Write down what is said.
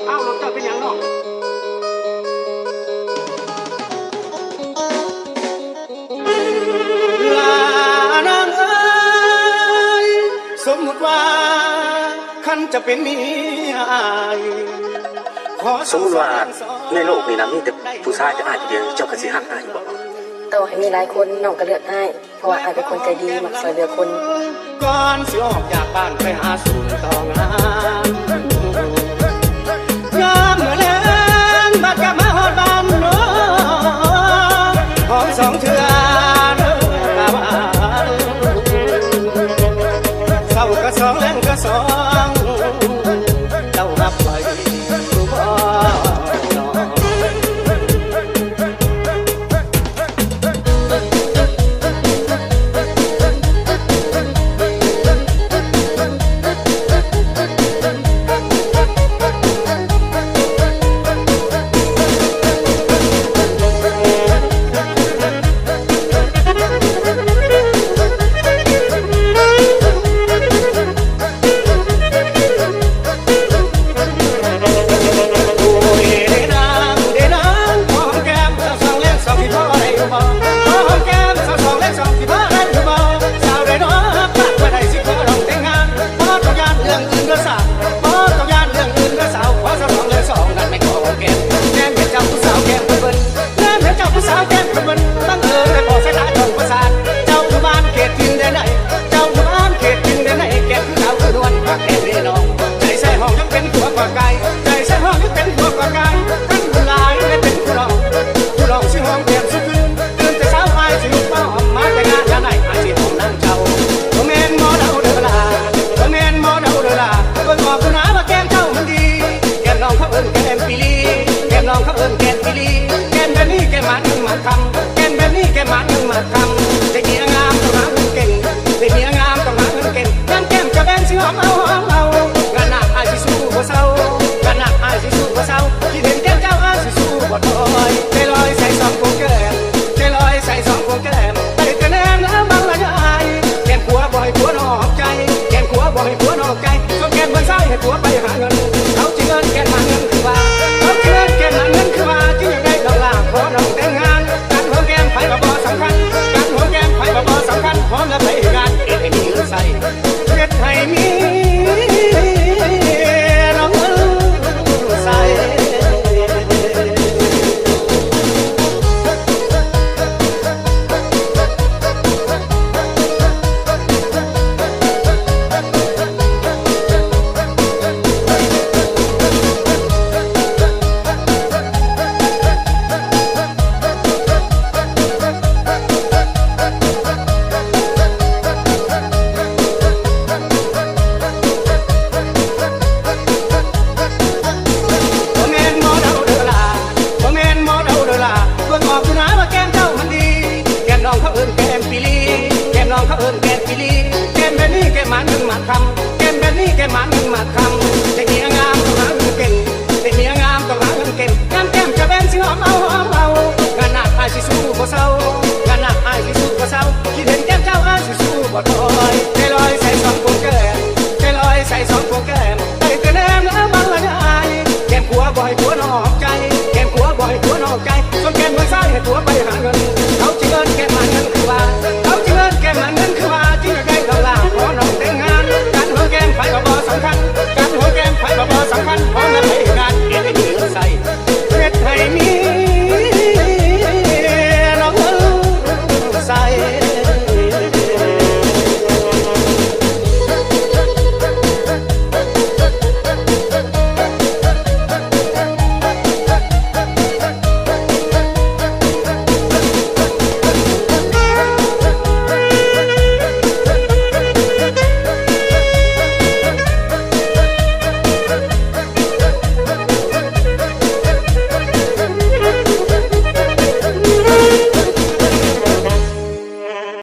เอ้ารถเจ้าเป็นยังเนาะลานางเอ้ยสมมติว่าคันจะเป็นเมียอ้ายสมมติว่าในโลกนี้นะมีแต่ผู้ชายแต่อ้ายผู้เดียวเจ้าก็สิหักอ้ายบ่ต่อให้มีหลายคนน้องก็เลือกอ้ายเพราะว่าอ้ายเป็นคนใจดีมักช่วยเหลือคนก่อนสิออกจากบ้านไปหาสู่ต่องานยามเมื่อแลงบัดกลับมาฮอดบ้านเนาะหอมสองเทื่อเด้อกะว่าเศร้าก็สองแลงก็สองเจ้ารับไว้บ่ผัวไปหาเงินเขาจิเงินแกนหาเงินคือว่าเขาจิเงินแกนหาเงินคือว่าจึงอยากได้ดอกลาขอน้องแต่งงานการหอมแก้มไผ่บ่สำคัญการหอมแก้มไผ่บ่สำคัญหอมแล้วไปงานเอ็ดให้มีเงินใส่เอ็ดให้มีน้องเงินใส่เขาเอิ้นแกนปีลีแกนแบบนี้แกมาหนึ่งมาคำแกนแบบนี้แกมาหนึ่งมาคำเด็กเมียงามต้องหาเงินเก่งเด็กเมียงามต้องหาเงินเก่งงามแก้มจะแบนสิหอมเอางานหนักอายสิสู้บ่เศร้างานหนักอายสิสู้บ่เศร้าคิดเห็นแก้มเจ้าอายสิสู้บ่ถอยใจลอยใส่สองพวงแก้มใจลอยใส่สองพวงแก้มได้แต่แนมแล้วบังละอายแก้มผัวบ่ให้ผัวนอกใจแก้มผัวบ่ให้ผัวนอกใจส่วนแก้มมือซ้ายให้ผัวไปหาเงิน